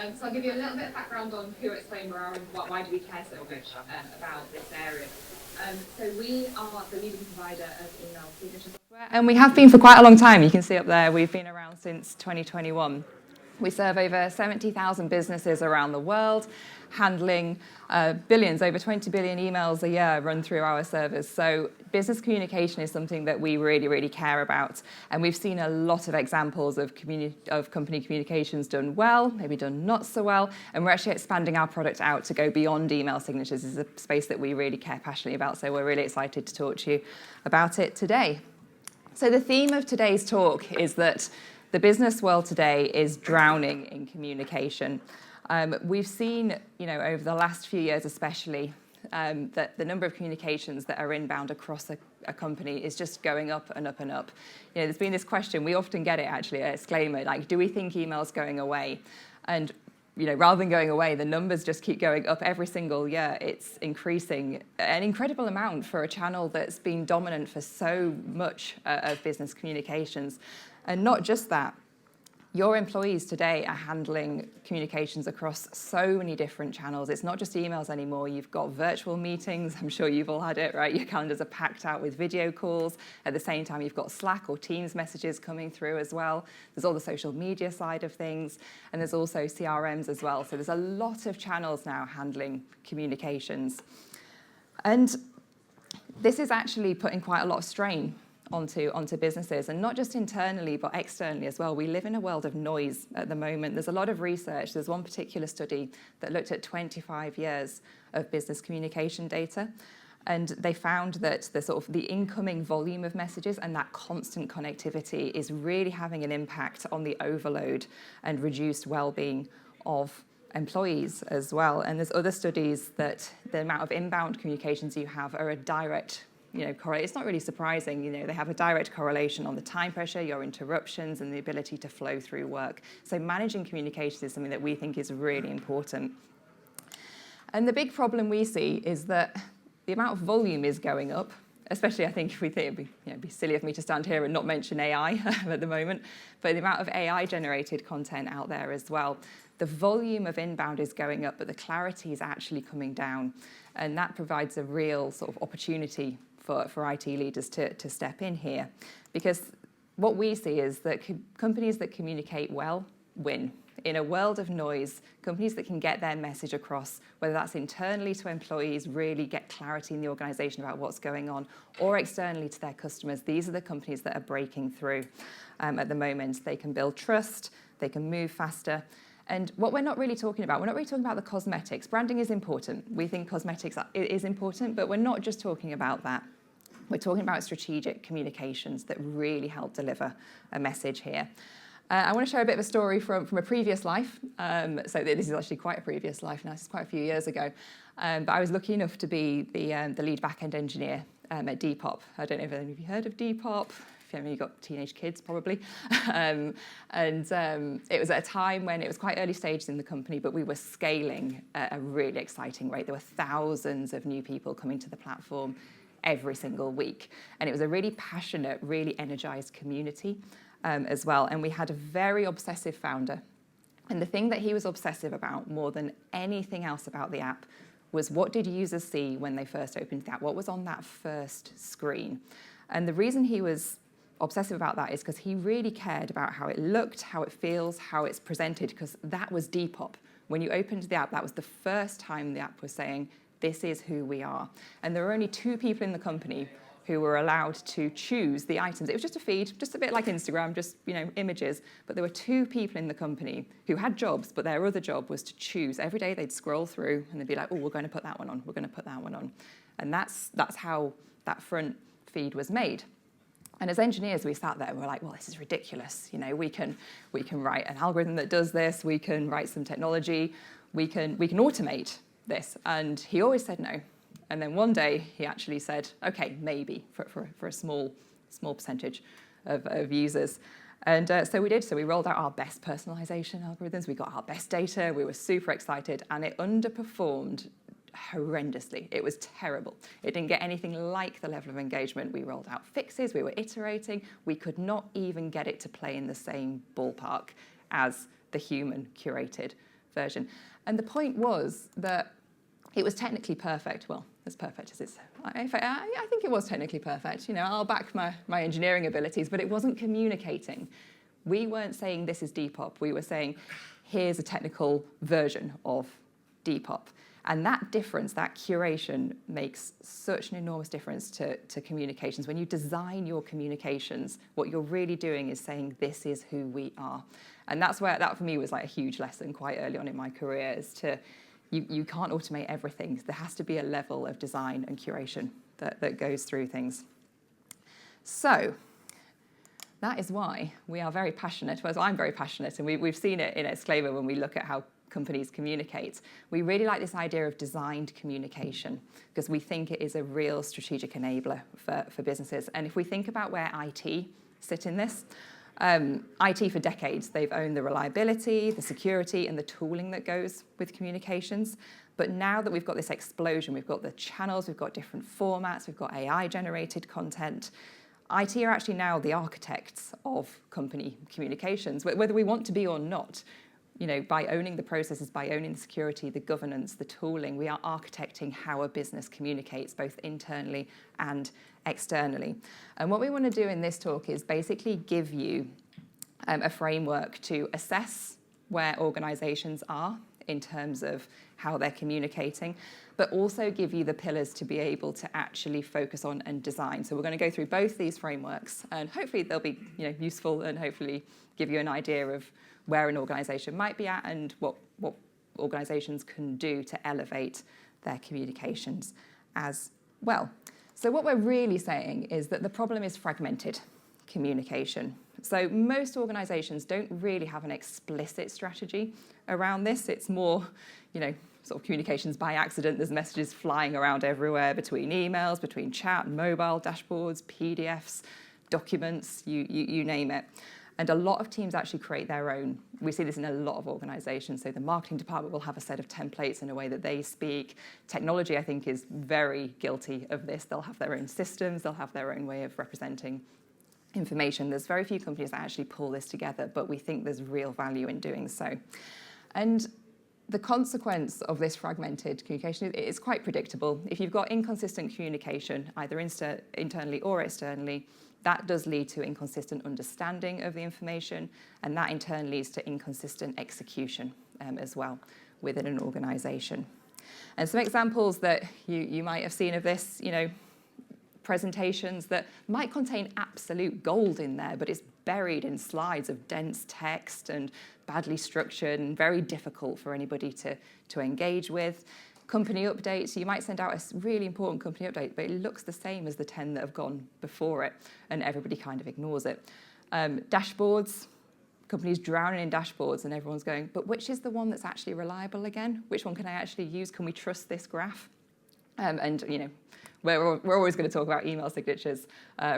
So I'll give you a little bit of background on who Exclaimer are and why do we care so much about this area. So we are the leading provider of email signature software, and we have been for quite a long time. You can see up there, we've been around since 2021. We serve over 70,000 businesses around the world, handling billions, over 20 billion emails a year run through our servers. So business communication is something that we really, really care about. And we've seen a lot of examples of company communications done well, maybe done not so well. And we're actually expanding our product out to go beyond email signatures. This is a space that we really care passionately about. So we're really excited to talk to you about it today. So the theme of today's talk is that the business world today is drowning in communication. We've seen, over the last few years especially, that the number of communications that are inbound across a company is just going up and up and up. There's been this question, we often get it actually at Exclaimer, like, do we think email's going away? And rather than going away, the numbers just keep going up every single year. It's increasing an incredible amount for a channel that's been dominant for so much of business communications. And not just that, your employees today are handling communications across so many different channels. It's not just emails anymore. You've got virtual meetings. I'm sure you've all had it, right? Your calendars are packed out with video calls. At the same time, you've got Slack or Teams messages coming through as well. There's all the social media side of things. And there's also CRMs as well. So there's a lot of channels now handling communications. And this is actually putting quite a lot of strain onto businesses, and not just internally, but externally as well. We live in a world of noise at the moment. There's a lot of research. There's one particular study that looked at 25 years of business communication data, and they found that the incoming volume of messages and that constant connectivity is really having an impact on the overload and reduced well-being of employees as well. And there's other studies that the amount of inbound communications you have are a direct it's not really surprising. They have a direct correlation on the time pressure, your interruptions, and the ability to flow through work. So managing communication is something that we think is really important. And the big problem we see is that the amount of volume is going up, especially I think if we think it'd be silly of me to stand here and not mention AI at the moment, but the amount of AI-generated content out there as well. The volume of inbound is going up, but the clarity is actually coming down. And that provides a real sort of opportunity for IT leaders to step in here. Because what we see is that companies that communicate well win. In a world of noise, companies that can get their message across, whether that's internally to employees, really get clarity in the organization about what's going on, or externally to their customers, these are the companies that are breaking through at the moment. They can build trust, they can move faster. And what we're not really talking about the cosmetics. Branding is important. We think cosmetics is important, but we're not just talking about that. We're talking about strategic communications that really help deliver a message here. I want to share a bit of a story from a previous life. So this is actually quite a previous life now. This is quite a few years ago. But I was lucky enough to be the lead back-end engineer at Depop. I don't know if any of you heard of Depop. You've got teenage kids, probably. It was at a time when it was quite early stages in the company, but we were scaling at a really exciting rate. There were thousands of new people coming to the platform every single week. And it was a really passionate, really energized community as well. And we had a very obsessive founder. And the thing that he was obsessive about more than anything else about the app was, what did users see when they first opened the app? What was on that first screen? And the reason he was obsessive about that is because he really cared about how it looked, how it feels, how it's presented, because that was Depop. When you opened the app, that was the first time the app was saying, this is who we are. And there were only 2 people in the company who were allowed to choose the items. It was just a feed, just a bit like Instagram, just images. But there were 2 people in the company who had jobs, but their other job was to choose. Every day they'd scroll through and they'd be like, oh, we're going to put that one on, we're going to put that one on. And that's how that front feed was made. And as engineers, we sat there and we're like, well, this is ridiculous. We can write an algorithm that does this. We can write some technology. We can automate this. And he always said no. And then one day he actually said, okay, maybe for a small percentage of users. And so we did. So we rolled out our best personalization algorithms. We got our best data. We were super excited. And it underperformed horrendously. It was terrible. It didn't get anything like the level of engagement. We rolled out fixes. We were iterating. We could not even get it to play in the same ballpark as the human curated version. And the point was that it was technically perfect. Well, as perfect as it's, I think it was technically perfect. You know, I'll back my engineering abilities, but it wasn't communicating. We weren't saying this is Depop. We were saying, here's a technical version of Depop. And that difference, that curation, makes such an enormous difference to communications. When you design your communications, what you're really doing is saying, this is who we are. And that's where, that for me was like a huge lesson quite early on in my career, is to, you can't automate everything. There has to be a level of design and curation that goes through things. So that is why we are very passionate. Well, I'm very passionate, and we've seen it in Exclaimer when we look at how companies communicate. We really like this idea of designed communication because we think it is a real strategic enabler for businesses. And if we think about where IT sit in this, IT for decades, they've owned the reliability, the security, and the tooling that goes with communications. But now that we've got this explosion, we've got the channels, we've got different formats, we've got AI-generated content, IT are actually now the architects of company communications, whether we want to be or not. You know, by owning the processes, by owning the security, the governance, the tooling, we are architecting how a business communicates, both internally and externally. And what we want to do in this talk is basically give you a framework to assess where organizations are in terms of how they're communicating, but also give you the pillars to be able to actually focus on and design. So we're going to go through both these frameworks, and hopefully they'll be, you know, useful and hopefully give you an idea of where an organization might be at and what organizations can do to elevate their communications as well. So what we're really saying is that the problem is fragmented communication. So most organizations don't really have an explicit strategy around this. It's more, you know, sort of communications by accident. There's messages flying around everywhere between emails, between chat, mobile, dashboards, PDFs, documents, you name it. And a lot of teams actually create their own. We see this in a lot of organizations. So the marketing department will have a set of templates in a way that they speak. Technology, I think, is very guilty of this. They'll have their own systems. They'll have their own way of representing information. There's very few companies that actually pull this together, but we think there's real value in doing so. And the consequence of this fragmented communication is quite predictable. If you've got inconsistent communication, either internally or externally, that does lead to inconsistent understanding of the information, and that in turn leads to inconsistent execution as well within an organization. And some examples that you might have seen of this, you know, presentations that might contain absolute gold in there, but it's buried in slides of dense text and badly structured and very difficult for anybody to engage with. Company updates, you might send out a really important company update, but it looks the same as the 10 that have gone before it, and everybody kind of ignores it. Dashboards, companies drowning in dashboards, and everyone's going, but which is the one that's actually reliable again? Which one can I actually use? Can we trust this graph? And, you know, we're always going to talk about email signatures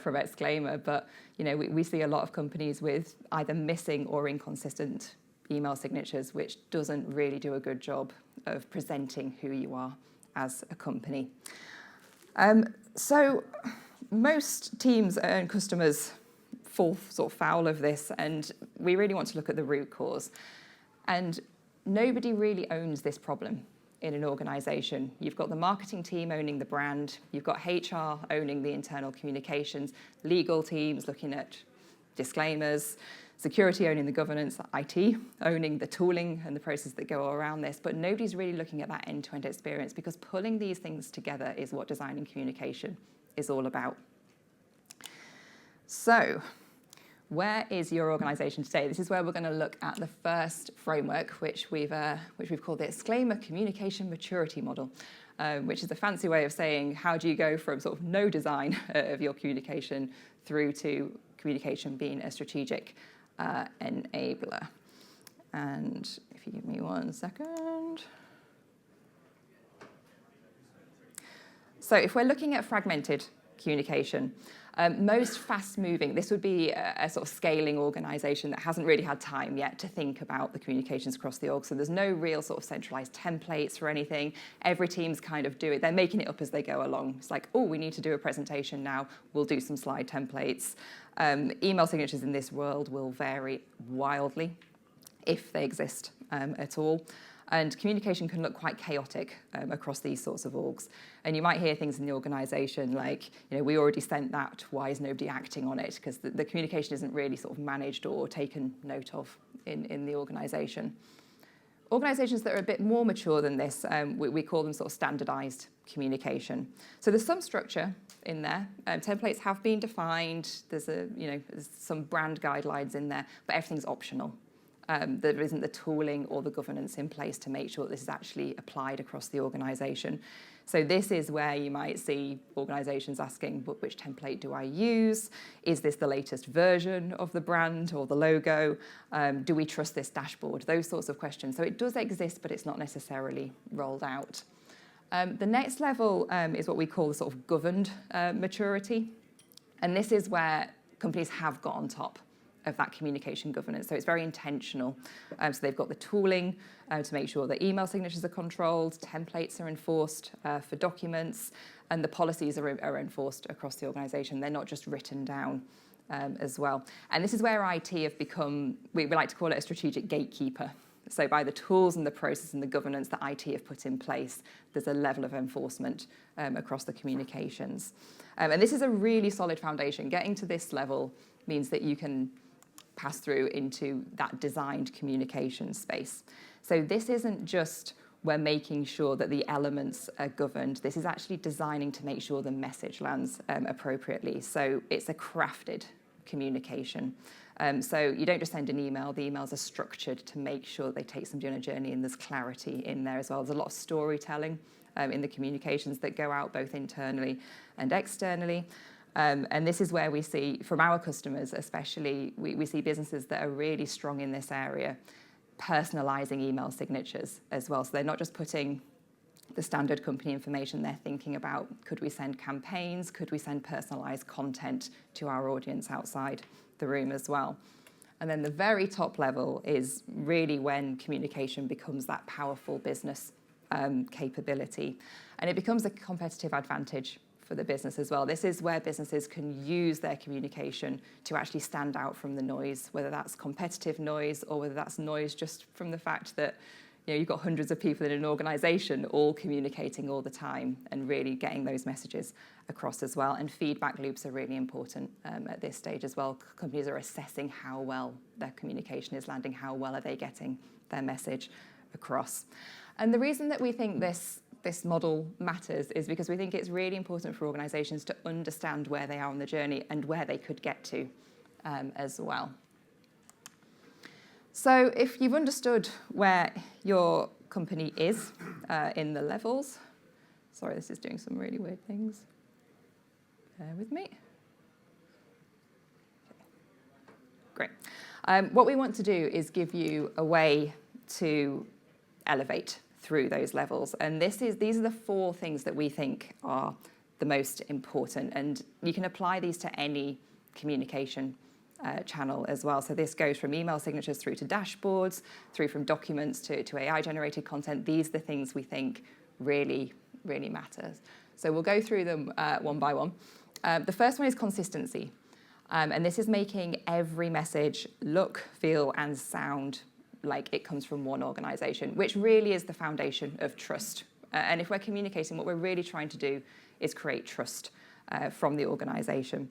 from Exclaimer, but, you know, we see a lot of companies with either missing or inconsistent email signatures, which doesn't really do a good job of presenting who you are as a company. So most teams and customers fall sort of foul of this, and we really want to look at the root cause. And nobody really owns this problem in an organization. You've got the marketing team owning the brand, you've got HR owning the internal communications, legal teams looking at disclaimers, security owning the governance, IT owning the tooling and the process that go around this, but nobody's really looking at that end-to-end experience, because pulling these things together is what design and communication is all about. So, where is your organization today? This is where we're going to look at the first framework, which we've called the Exclaimer Communication Maturity Model, which is a fancy way of saying how do you go from sort of no design of your communication through to communication being a strategic enabler. And if you give me 1 second. So if we're looking at fragmented communication, most fast-moving, this would be a sort of scaling organization that hasn't really had time yet to think about the communications across the org. So there's no real sort of centralized templates for anything. Every team's kind of do it. They're making it up as they go along. It's like, oh, we need to do a presentation now. We'll do some slide templates. Email signatures in this world will vary wildly, if they exist at all. And communication can look quite chaotic across these sorts of orgs. And you might hear things in the organisation like, we already sent that, why is nobody acting on it? Because the communication isn't really sort of managed or taken note of in the organisation. Organisations that are a bit more mature than this, we call them sort of standardised communication. So there's some structure in there. Templates have been defined. There's some brand guidelines in there, but everything's optional. There isn't the tooling or the governance in place to make sure that this is actually applied across the organisation. So this is where you might see organisations asking, but which template do I use? Is this the latest version of the brand or the logo? Do we trust this dashboard? Those sorts of questions. So it does exist, but it's not necessarily rolled out. The next level is what we call the sort of governed maturity. And this is where companies have got on top of that communication governance. So it's very intentional. So they've got the tooling to make sure that email signatures are controlled, templates are enforced for documents, and the policies are enforced across the organisation. They're not just written down as well. And this is where IT have become, we like to call it a strategic gatekeeper. So by the tools and the process and the governance that IT have put in place, there's a level of enforcement across the communications. And this is a really solid foundation. Getting to this level means that you can pass through into that designed communication space. So this isn't just we're making sure that the elements are governed. This is actually designing to make sure the message lands appropriately. So it's a crafted communication. So you don't just send an email. The emails are structured to make sure they take somebody on a journey, and there's clarity in there as well. There's a lot of storytelling in the communications that go out both internally and externally. And this is where we see, from our customers especially, we see businesses that are really strong in this area, personalising email signatures as well. So they're not just putting the standard company information, they're thinking about, could we send campaigns, could we send personalised content to our audience outside the room as well. And then the very top level is really when communication becomes that powerful business capability. And it becomes a competitive advantage for the business as well. This is where businesses can use their communication to actually stand out from the noise, whether that's competitive noise or whether that's noise just from the fact that you've got hundreds of people in an organisation all communicating all the time and really getting those messages across as well. And feedback loops are really important at this stage as well. Companies are assessing how well their communication is landing, how well are they getting their message across. And the reason that we think this model matters is because we think it's really important for organisations to understand where they are on the journey and where they could get to as well. So if you've understood where your company is in the levels, sorry, this is doing some really weird things. Bear with me. Great. What we want to do is give you a way to elevate through those levels. And these are the 4 things that we think are the most important. And you can apply these to any communication channel as well. So this goes from email signatures through to dashboards, through from documents to AI-generated content. These are the things we think really, really matters. So we'll go through them one by one. The first one is consistency. And this is making every message look, feel, and sound like it comes from one organisation, which really is the foundation of trust. And if we're communicating, what we're really trying to do is create trust from the organisation.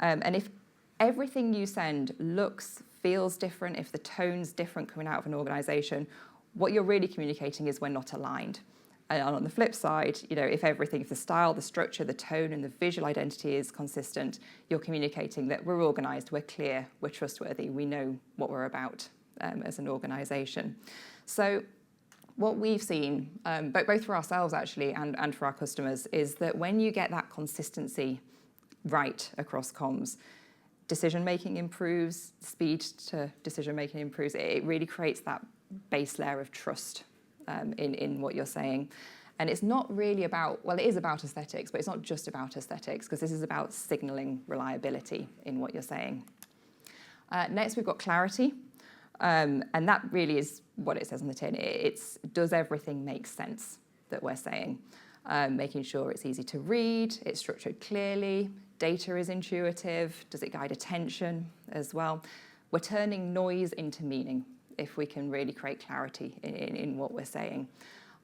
And if everything you send looks, feels different, if the tone's different coming out of an organisation, what you're really communicating is we're not aligned. And on the flip side, if the style, the structure, the tone, and the visual identity is consistent, you're communicating that we're organised, we're clear, we're trustworthy, we know what we're about as an organisation. So what we've seen, both for ourselves actually and for our customers, is that when you get that consistency right across comms, decision-making improves, speed to decision-making improves. It really creates that base layer of trust in what you're saying. And it's not really about, well, it is about aesthetics, but it's not just about aesthetics, because this is about signalling reliability in what you're saying. Next, we've got clarity. And that really is what it says on the tin. Does everything make sense that we're saying? Making sure it's easy to read, it's structured clearly, data is intuitive, does it guide attention as well? We're turning noise into meaning if we can really create clarity in what we're saying.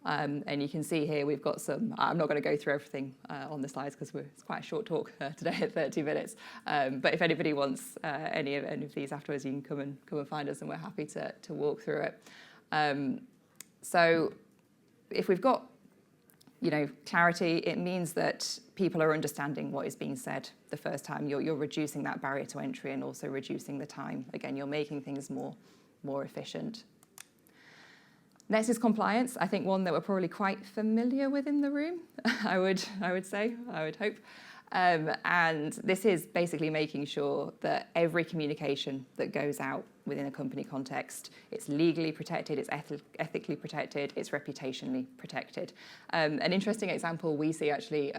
And you can see here we've got some, I'm not going to go through everything on the slides because it's quite a short talk today at 30 minutes. But if anybody wants any of these afterwards, you can come and find us, and we're happy to walk through it. So if we've got clarity, it means that people are understanding what is being said the first time. You're reducing that barrier to entry and also reducing the time. Again, you're making things more efficient. Next is compliance. I think one that we're probably quite familiar with in the room, I would hope. And this is basically making sure that every communication that goes out within a company context, it's legally protected, it's ethically protected, it's reputationally protected. An interesting example we see actually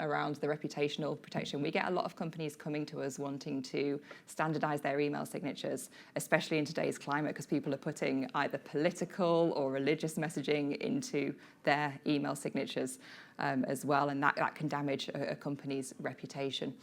around the reputational protection, we get a lot of companies coming to us wanting to standardize their email signatures, especially in today's climate, because people are putting either political or religious messaging into their email signatures as well, and that can damage a company's reputation.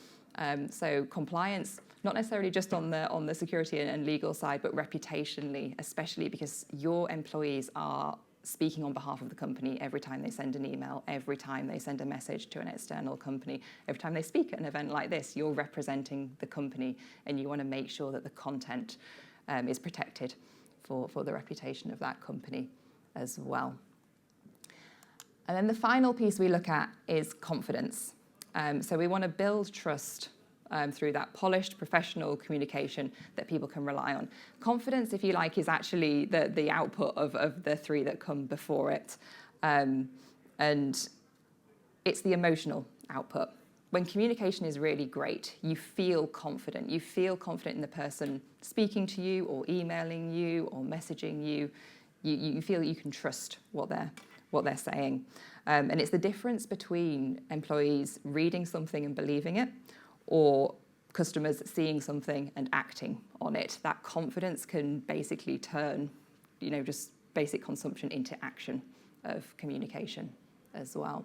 So compliance, not necessarily just on the security and legal side, but reputationally, especially because your employees are speaking on behalf of the company every time they send an email, every time they send a message to an external company, every time they speak at an event like this, you're representing the company, and you want to make sure that the content is protected for the reputation of that company as well. And then the final piece we look at is confidence. So we want to build trust through that polished professional communication that people can rely on. Confidence, if you like, is actually the output of the three that come before it. And it's the emotional output. When communication is really great, you feel confident. You feel confident in the person speaking to you or emailing you or messaging you. You feel that you can trust what they're saying. And it's the difference between employees reading something and believing it, or customers seeing something and acting on it. That confidence can basically turn, just basic consumption into action of communication as well.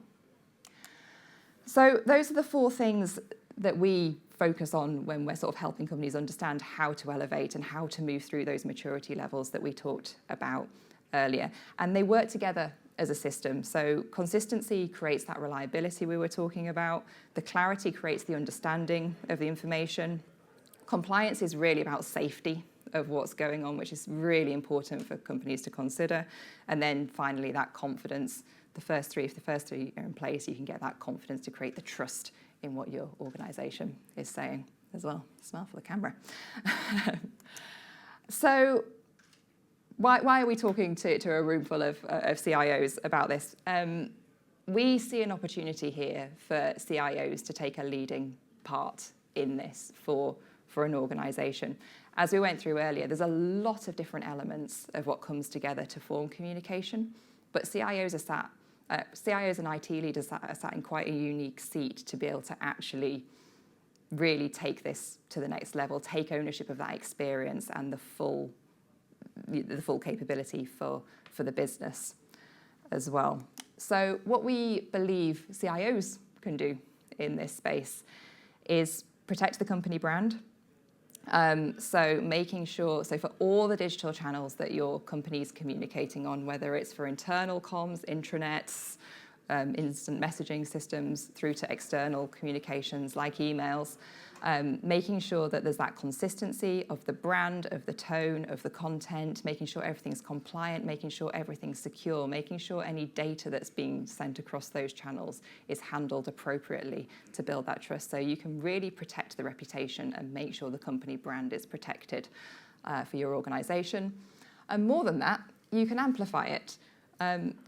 So those are the four things that we focus on when we're sort of helping companies understand how to elevate and how to move through those maturity levels that we talked about earlier. And they work together as a system. So consistency creates that reliability we were talking about. The clarity creates the understanding of the information. Compliance is really about safety of what's going on, which is really important for companies to consider. And then finally, that confidence. If the first three are in place, you can get that confidence to create the trust in what your organization is saying as well. Smile for the camera. So why are we talking to a room full of CIOs about this? We see an opportunity here for CIOs to take a leading part in this for an organization. As we went through earlier, there's a lot of different elements of what comes together to form communication, but CIOs and IT leaders are sat in quite a unique seat to be able to actually really take this to the next level, take ownership of that experience and the full capability for the business as well. So what we believe CIOs can do in this space is protect the company brand. So making sure, for all the digital channels that your company's communicating on, whether it's for internal comms, intranets, instant messaging systems, through to external communications like emails, making sure that there's that consistency of the brand, of the tone, of the content, making sure everything's compliant, making sure everything's secure, making sure any data that's being sent across those channels is handled appropriately to build that trust. So you can really protect the reputation and make sure the company brand is protected for your organization. And more than that, you can amplify it.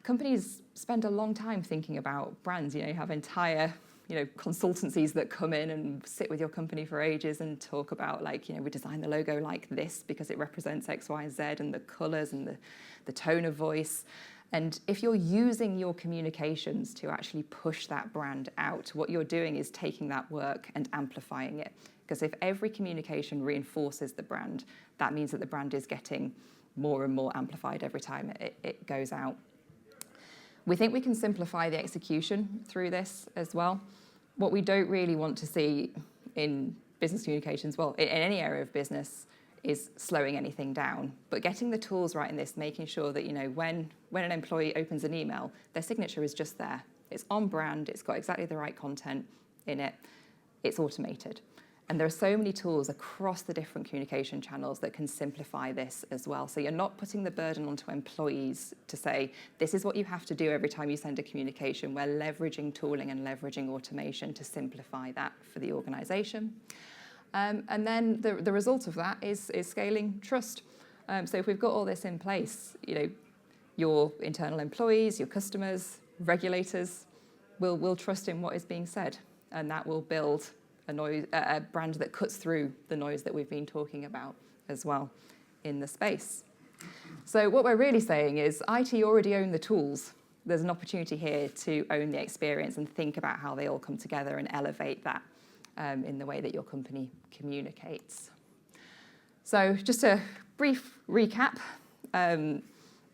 Companies spend a long time thinking about brands. You have entire consultancies that come in and sit with your company for ages and talk about we designed the logo like this because it represents X, Y, Z, and the colors and the tone of voice. And if you're using your communications to actually push that brand out, what you're doing is taking that work and amplifying it. Because if every communication reinforces the brand, that means that the brand is getting more and more amplified every time it goes out. We think we can simplify the execution through this as well. What we don't really want to see in business communications, well, in any area of business, is slowing anything down. But getting the tools right in this, making sure that, when an employee opens an email, their signature is just there. It's on brand, it's got exactly the right content in it, it's automated. And there are so many tools across the different communication channels that can simplify this as well. So you're not putting the burden onto employees to say, this is what you have to do every time you send a communication. We're leveraging tooling and leveraging automation to simplify that for the organization. And then the result of that is scaling trust. So if we've got all this in place, your internal employees, your customers, regulators will trust in what is being said, and that will build a brand that cuts through the noise that we've been talking about as well in the space. So what we're really saying is IT already own the tools. There's an opportunity here to own the experience and think about how they all come together and elevate that in the way that your company communicates. So just a brief recap.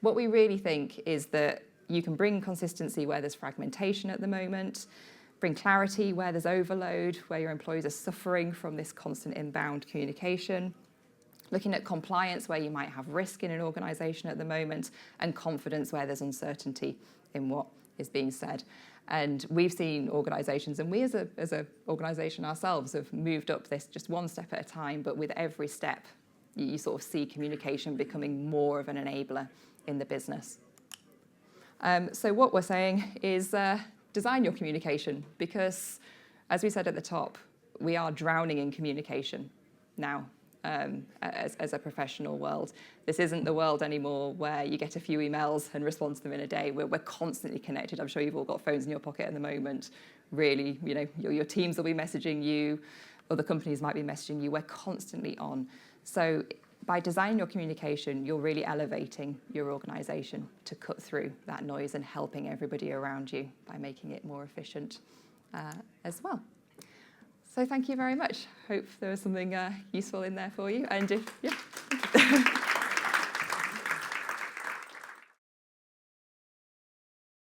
What we really think is that you can bring consistency where there's fragmentation at the moment, bring clarity where there's overload, where your employees are suffering from this constant inbound communication, looking at compliance where you might have risk in an organisation at the moment, and confidence where there's uncertainty in what is being said. And we've seen organisations, and we as an organisation ourselves have moved up this just one step at a time, but with every step you sort of see communication becoming more of an enabler in the business. So what we're saying is design your communication, because as we said at the top, we are drowning in communication now as a professional world. This isn't the world anymore where you get a few emails and respond to them in a day. We're constantly connected. I'm sure you've all got phones in your pocket at the moment. Really, your teams will be messaging you, other companies might be messaging you. We're constantly on. So by designing your communication, you're really elevating your organisation to cut through that noise and helping everybody around you by making it more efficient as well. So thank you very much. Hope there was something useful in there for you. And if, yeah.